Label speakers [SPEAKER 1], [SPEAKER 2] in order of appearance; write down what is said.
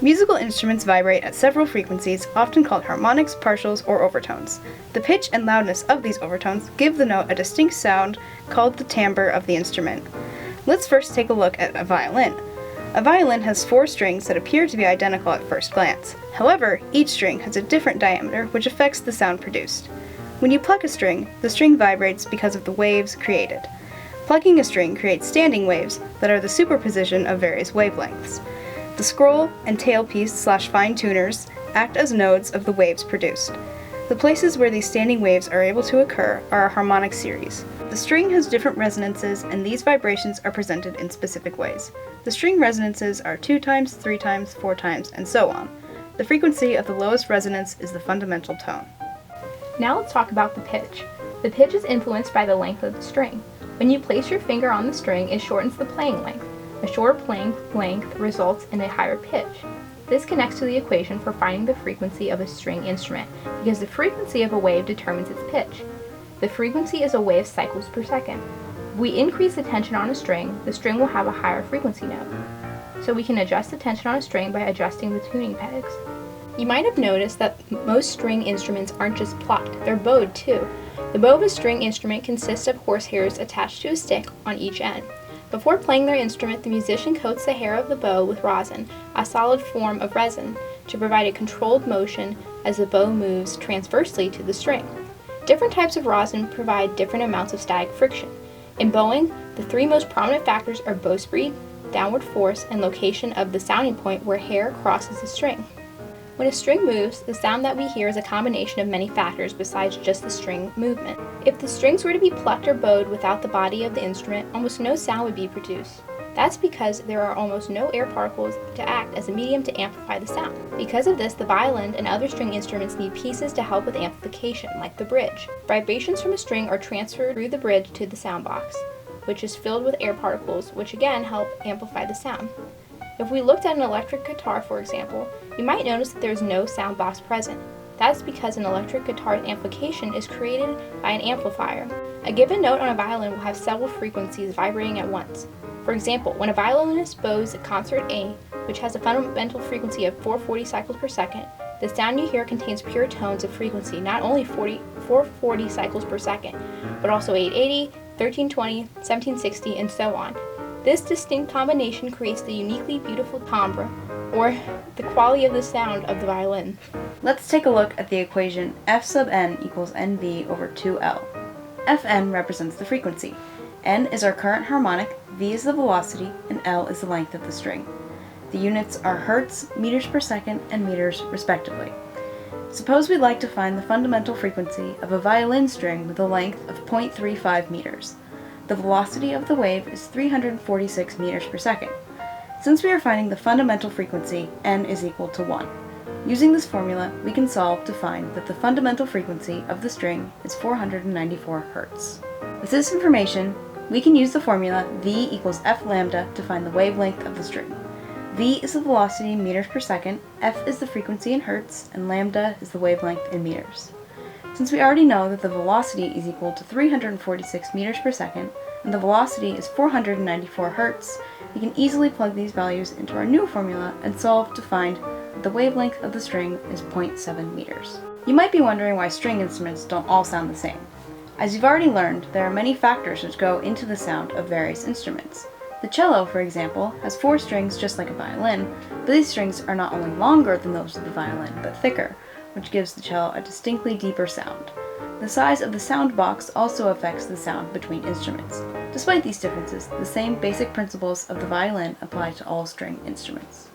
[SPEAKER 1] Musical instruments vibrate at several frequencies, often called harmonics, partials, or overtones. The pitch and loudness of these overtones give the note a distinct sound called the timbre of the instrument. Let's first take a look at a violin. A violin has 4 strings that appear to be identical at first glance. However, each string has a different diameter, which affects the sound produced. When you pluck a string, the string vibrates because of the waves created. Plucking a string creates standing waves that are the superposition of various wavelengths. The scroll and tailpiece/fine tuners act as nodes of the waves produced. The places where these standing waves are able to occur are a harmonic series. The string has different resonances, and these vibrations are presented in specific ways. The string resonances are 2 times, 3 times, 4 times, and so on. The frequency of the lowest resonance is the fundamental tone.
[SPEAKER 2] Now let's talk about the pitch. The pitch is influenced by the length of the string. When you place your finger on the string, it shortens the playing length. A shorter playing length results in a higher pitch. This connects to the equation for finding the frequency of a string instrument, because the frequency of a wave determines its pitch. The frequency is a wave cycles per second. If we increase the tension on a string, the string will have a higher frequency note. So we can adjust the tension on a string by adjusting the tuning pegs. You might have noticed that most string instruments aren't just plucked, they're bowed too. The bow of a string instrument consists of horsehairs attached to a stick on each end. Before playing their instrument, the musician coats the hair of the bow with rosin, a solid form of resin, to provide a controlled motion as the bow moves transversely to the string. Different types of rosin provide different amounts of static friction. In bowing, the 3 most prominent factors are bow speed, downward force, and location of the sounding point where hair crosses the string. When a string moves, the sound that we hear is a combination of many factors besides just the string movement. If the strings were to be plucked or bowed without the body of the instrument, almost no sound would be produced. That's because there are almost no air particles to act as a medium to amplify the sound. Because of this, the violin and other string instruments need pieces to help with amplification, like the bridge. Vibrations from a string are transferred through the bridge to the sound box, which is filled with air particles, which again help amplify the sound. If we looked at an electric guitar, for example, you might notice that there is no sound box present. That's because an electric guitar's amplification is created by an amplifier. A given note on a violin will have several frequencies vibrating at once. For example, when a violinist bows concert A, which has a fundamental frequency of 440 cycles per second, the sound you hear contains pure tones of frequency, not only 440 cycles per second, but also 880, 1320, 1760, and so on. This distinct combination creates the uniquely beautiful timbre, or the quality of the sound of the violin.
[SPEAKER 1] Let's take a look at the equation F sub n equals NV over 2L. Fn represents the frequency. N is our current harmonic, V is the velocity, and L is the length of the string. The units are hertz, meters per second, and meters respectively. Suppose we'd like to find the fundamental frequency of a violin string with a length of 0.35 meters. The velocity of the wave is 346 meters per second. Since we are finding the fundamental frequency, n is equal to 1. Using this formula, we can solve to find that the fundamental frequency of the string is 494 Hz. With this information, we can use the formula V equals F lambda to find the wavelength of the string. V is the velocity in meters per second, F is the frequency in Hertz, and lambda is the wavelength in meters. Since we already know that the velocity is equal to 346 meters per second, and the velocity is 494 Hz, we can easily plug these values into our new formula and solve to find that the wavelength of the string is 0.7 meters. You might be wondering why string instruments don't all sound the same. As you've already learned, there are many factors which go into the sound of various instruments. The cello, for example, has 4 strings just like a violin, but these strings are not only longer than those of the violin, but thicker, which gives the cello a distinctly deeper sound. The size of the sound box also affects the sound between instruments. Despite these differences, the same basic principles of the violin apply to all string instruments.